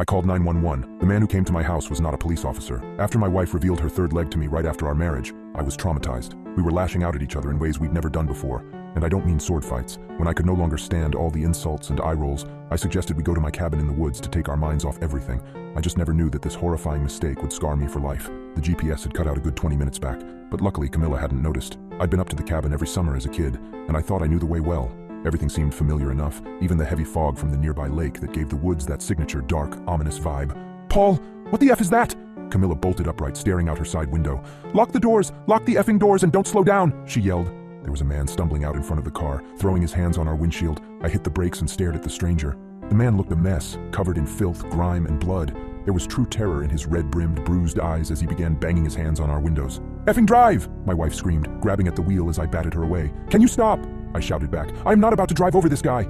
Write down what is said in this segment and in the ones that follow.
I called 911. The man who came to my house was not a police officer. After my wife revealed her third leg to me right after our marriage, I was traumatized. We were lashing out at each other in ways we'd never done before. And I don't mean sword fights. When I could no longer stand all the insults and eye rolls, I suggested we go to my cabin in the woods to take our minds off everything. I just never knew that this horrifying mistake would scar me for life. The GPS had cut out a good 20 minutes back, but luckily Camilla hadn't noticed. I'd been up to the cabin every summer as a kid, and I thought I knew the way well. Everything seemed familiar enough, even the heavy fog from the nearby lake that gave the woods that signature dark, ominous vibe. "Paul, what the F is that?" Camilla bolted upright, staring out her side window. "Lock the doors! Lock the effing doors and don't slow down!" she yelled. There was a man stumbling out in front of the car, throwing his hands on our windshield. I hit the brakes and stared at the stranger. The man looked a mess, covered in filth, grime, and blood. There was true terror in his red-brimmed, bruised eyes as he began banging his hands on our windows. "Effing drive!" my wife screamed, grabbing at the wheel as I batted her away. "Can you stop?" I shouted back. "I am not about to drive over this guy!"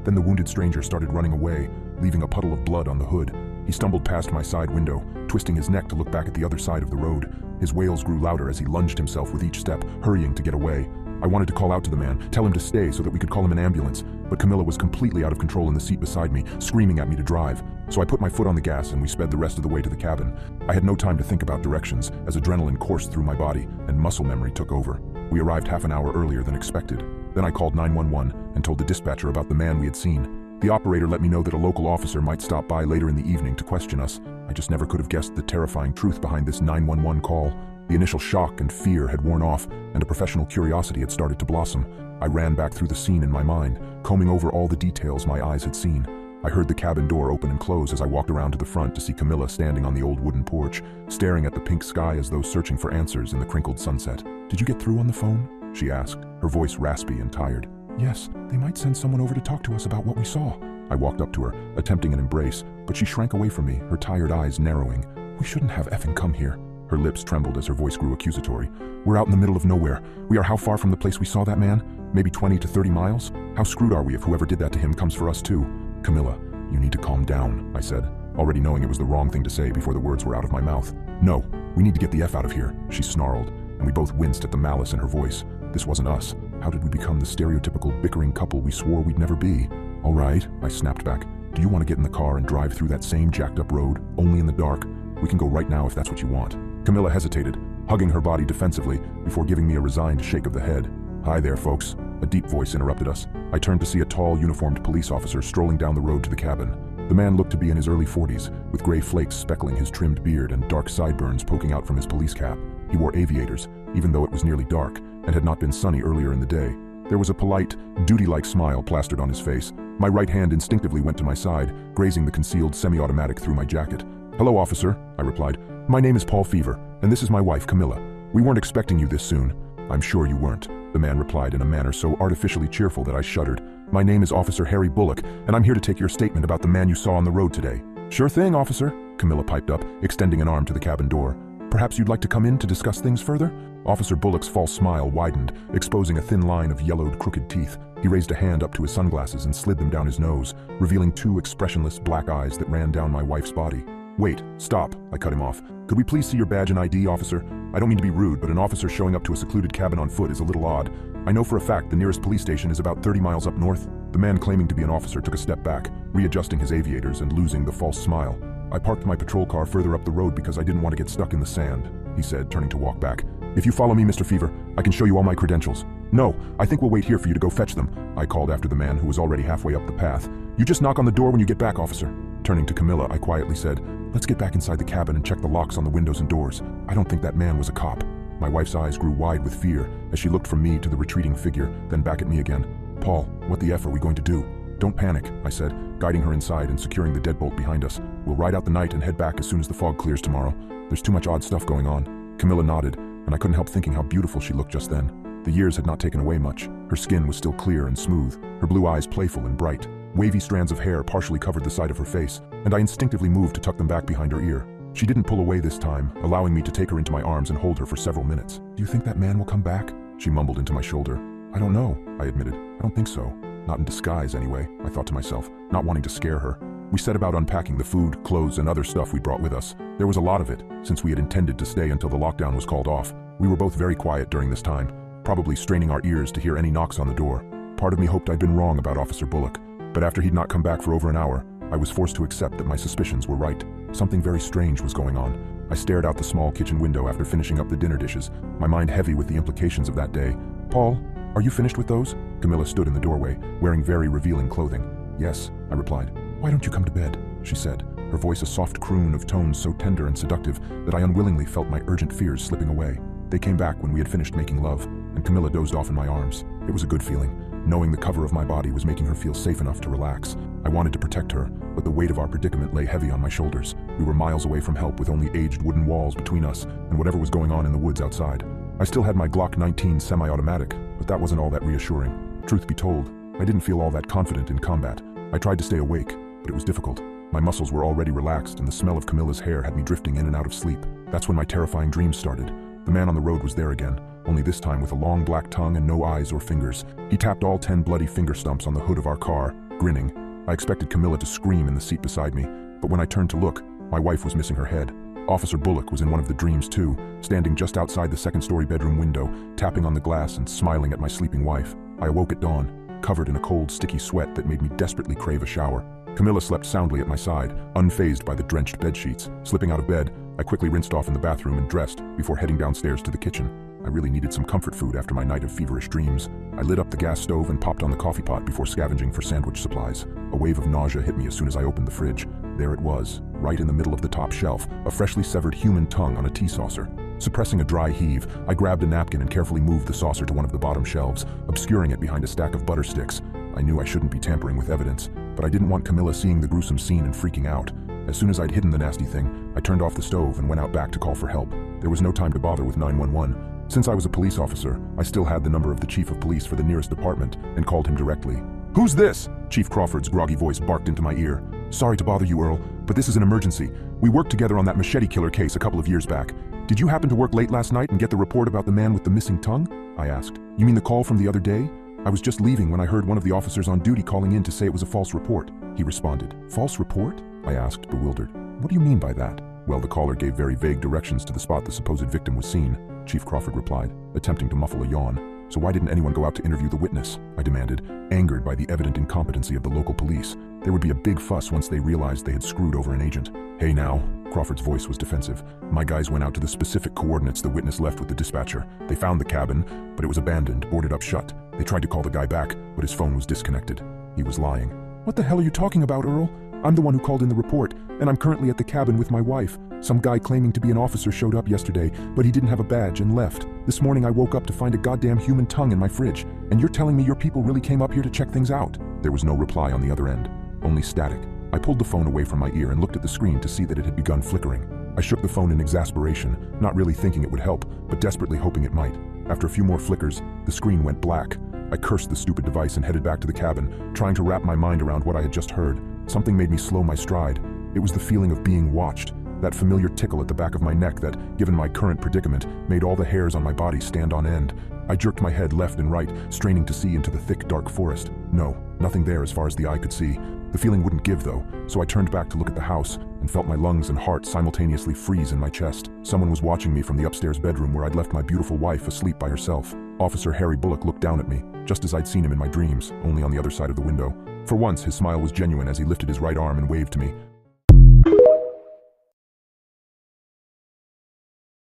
Then the wounded stranger started running away, leaving a puddle of blood on the hood. He stumbled past my side window, twisting his neck to look back at the other side of the road. His wails grew louder as he lunged himself with each step, hurrying to get away. I wanted to call out to the man, tell him to stay so that we could call him an ambulance, but Camilla was completely out of control in the seat beside me, screaming at me to drive. So I put my foot on the gas and we sped the rest of the way to the cabin. I had no time to think about directions, as adrenaline coursed through my body and muscle memory took over. We arrived half an hour earlier than expected. Then I called 911 and told the dispatcher about the man we had seen. The operator let me know that a local officer might stop by later in the evening to question us. I just never could have guessed the terrifying truth behind this 911 call. The initial shock and fear had worn off, and a professional curiosity had started to blossom. I ran back through the scene in my mind, combing over all the details my eyes had seen. I heard the cabin door open and close as I walked around to the front to see Camilla standing on the old wooden porch, staring at the pink sky as though searching for answers in the crinkled sunset. "Did you get through on the phone?" she asked, her voice raspy and tired. "Yes, they might send someone over to talk to us about what we saw." I walked up to her, attempting an embrace, but she shrank away from me, her tired eyes narrowing. "We shouldn't have effing come here." Her lips trembled as her voice grew accusatory. "We're out in the middle of nowhere. We are how far from the place we saw that man? Maybe 20 to 30 miles? How screwed are we if whoever did that to him comes for us too?" "Camilla, you need to calm down," I said, already knowing it was the wrong thing to say before the words were out of my mouth. "No, we need to get the F out of here," she snarled, and we both winced at the malice in her voice. This wasn't us. How did we become the stereotypical bickering couple we swore we'd never be? "All right," I snapped back. "Do you want to get in the car and drive through that same jacked-up road, only in the dark? We can go right now if that's what you want." Camilla hesitated, hugging her body defensively before giving me a resigned shake of the head. "Hi there, folks," a deep voice interrupted us. I turned to see a tall, uniformed police officer strolling down the road to the cabin. The man looked to be in his early 40s, with gray flakes speckling his trimmed beard and dark sideburns poking out from his police cap. He wore aviators, even though it was nearly dark, and had not been sunny earlier in the day. There was a polite, duty-like smile plastered on his face. My right hand instinctively went to my side, grazing the concealed semi-automatic through my jacket. "Hello, officer," I replied. "My name is Paul Fever, and this is my wife, Camilla. We weren't expecting you this soon." "I'm sure you weren't," the man replied in a manner so artificially cheerful that I shuddered. "My name is Officer Harry Bullock, and I'm here to take your statement about the man you saw on the road today." "Sure thing, officer," Camilla piped up, extending an arm to the cabin door. "Perhaps you'd like to come in to discuss things further?" Officer Bullock's false smile widened, exposing a thin line of yellowed, crooked teeth. He raised a hand up to his sunglasses and slid them down his nose, revealing two expressionless black eyes that ran down my wife's body. "Wait, stop," I cut him off. "Could we please see your badge and ID, officer? I don't mean to be rude, but an officer showing up to a secluded cabin on foot is a little odd. I know for a fact the nearest police station is about 30 miles up north." The man claiming to be an officer took a step back, readjusting his aviators and losing the false smile. "I parked my patrol car further up the road because I didn't want to get stuck in the sand," he said, turning to walk back. "If you follow me, Mr. Fever, I can show you all my credentials." "No, I think we'll wait here for you to go fetch them," I called after the man who was already halfway up the path. "You just knock on the door when you get back, officer." Turning to Camilla, I quietly said, "Let's get back inside the cabin and check the locks on the windows and doors. I don't think that man was a cop." My wife's eyes grew wide with fear as she looked from me to the retreating figure, then back at me again. "Paul, what the F are we going to do?" "Don't panic," I said, guiding her inside and securing the deadbolt behind us. "We'll ride out the night and head back as soon as the fog clears tomorrow. There's too much odd stuff going on." Camilla nodded, and I couldn't help thinking how beautiful she looked just then. The years had not taken away much. Her skin was still clear and smooth, her blue eyes playful and bright. Wavy strands of hair partially covered the side of her face, and I instinctively moved to tuck them back behind her ear. She didn't pull away this time, allowing me to take her into my arms and hold her for several minutes. "Do you think that man will come back?" she mumbled into my shoulder. "I don't know," I admitted. "I don't think so. Not in disguise, anyway," I thought to myself, not wanting to scare her. We set about unpacking the food, clothes, and other stuff we brought with us. There was a lot of it, since we had intended to stay until the lockdown was called off. We were both very quiet during this time, probably straining our ears to hear any knocks on the door. Part of me hoped I'd been wrong about Officer Bullock, but after he'd not come back for over an hour, I was forced to accept that my suspicions were right. Something very strange was going on. I stared out the small kitchen window after finishing up the dinner dishes, my mind heavy with the implications of that day. "Paul, are you finished with those?" Camilla stood in the doorway, wearing very revealing clothing. "Yes," I replied. "Why don't you come to bed?" she said, her voice a soft croon of tones so tender and seductive that I unwillingly felt my urgent fears slipping away. They came back when we had finished making love, and Camilla dozed off in my arms. It was a good feeling. Knowing the cover of my body was making her feel safe enough to relax. I wanted to protect her, but the weight of our predicament lay heavy on my shoulders. We were miles away from help with only aged wooden walls between us and whatever was going on in the woods outside. I still had my Glock 19 semi-automatic, but that wasn't all that reassuring. Truth be told, I didn't feel all that confident in combat. I tried to stay awake, but it was difficult. My muscles were already relaxed and the smell of Camilla's hair had me drifting in and out of sleep. That's when my terrifying dreams started. The man on the road was there again, only this time with a long black tongue and no eyes or fingers. He tapped all 10 bloody finger stumps on the hood of our car, grinning. I expected Camilla to scream in the seat beside me, but when I turned to look, my wife was missing her head. Officer Bullock was in one of the dreams too, standing just outside the second-story bedroom window, tapping on the glass and smiling at my sleeping wife. I awoke at dawn, covered in a cold, sticky sweat that made me desperately crave a shower. Camilla slept soundly at my side, unfazed by the drenched bedsheets. Slipping out of bed, I quickly rinsed off in the bathroom and dressed before heading downstairs to the kitchen. I really needed some comfort food after my night of feverish dreams. I lit up the gas stove and popped on the coffee pot before scavenging for sandwich supplies. A wave of nausea hit me as soon as I opened the fridge. There it was, right in the middle of the top shelf, a freshly severed human tongue on a tea saucer. Suppressing a dry heave, I grabbed a napkin and carefully moved the saucer to one of the bottom shelves, obscuring it behind a stack of butter sticks. I knew I shouldn't be tampering with evidence, but I didn't want Camilla seeing the gruesome scene and freaking out. As soon as I'd hidden the nasty thing, I turned off the stove and went out back to call for help. There was no time to bother with 911. Since I was a police officer, I still had the number of the chief of police for the nearest department and called him directly. "Who's this?" Chief Crawford's groggy voice barked into my ear. "Sorry to bother you, Earl, but this is an emergency. We worked together on that machete killer case a couple of years back. Did you happen to work late last night and get the report about the man with the missing tongue?" I asked. "You mean the call from the other day? I was just leaving when I heard one of the officers on duty calling in to say it was a false report," he responded. "False report?" I asked, bewildered. "What do you mean by that?" "Well, the caller gave very vague directions to the spot the supposed victim was seen," Chief Crawford replied, attempting to muffle a yawn. "So why didn't anyone go out to interview the witness?" I demanded, angered by the evident incompetency of the local police. There would be a big fuss once they realized they had screwed over an agent. "Hey now," Crawford's voice was defensive. "My guys went out to the specific coordinates the witness left with the dispatcher. They found the cabin, but it was abandoned, boarded up shut. They tried to call the guy back, but his phone was disconnected. He was lying." "What the hell are you talking about, Earl? I'm the one who called in the report, and I'm currently at the cabin with my wife. Some guy claiming to be an officer showed up yesterday, but he didn't have a badge and left. This morning I woke up to find a goddamn human tongue in my fridge, and you're telling me your people really came up here to check things out?" There was no reply on the other end, only static. I pulled the phone away from my ear and looked at the screen to see that it had begun flickering. I shook the phone in exasperation, not really thinking it would help, but desperately hoping it might. After a few more flickers, the screen went black. I cursed the stupid device and headed back to the cabin, trying to wrap my mind around what I had just heard. Something made me slow my stride. It was the feeling of being watched, that familiar tickle at the back of my neck that, given my current predicament, made all the hairs on my body stand on end. I jerked my head left and right, straining to see into the thick, dark forest. No, nothing there as far as the eye could see. The feeling wouldn't give, though, so I turned back to look at the house and felt my lungs and heart simultaneously freeze in my chest. Someone was watching me from the upstairs bedroom where I'd left my beautiful wife asleep by herself. Officer Harry Bullock looked down at me, just as I'd seen him in my dreams, only on the other side of the window. For once, his smile was genuine as he lifted his right arm and waved to me,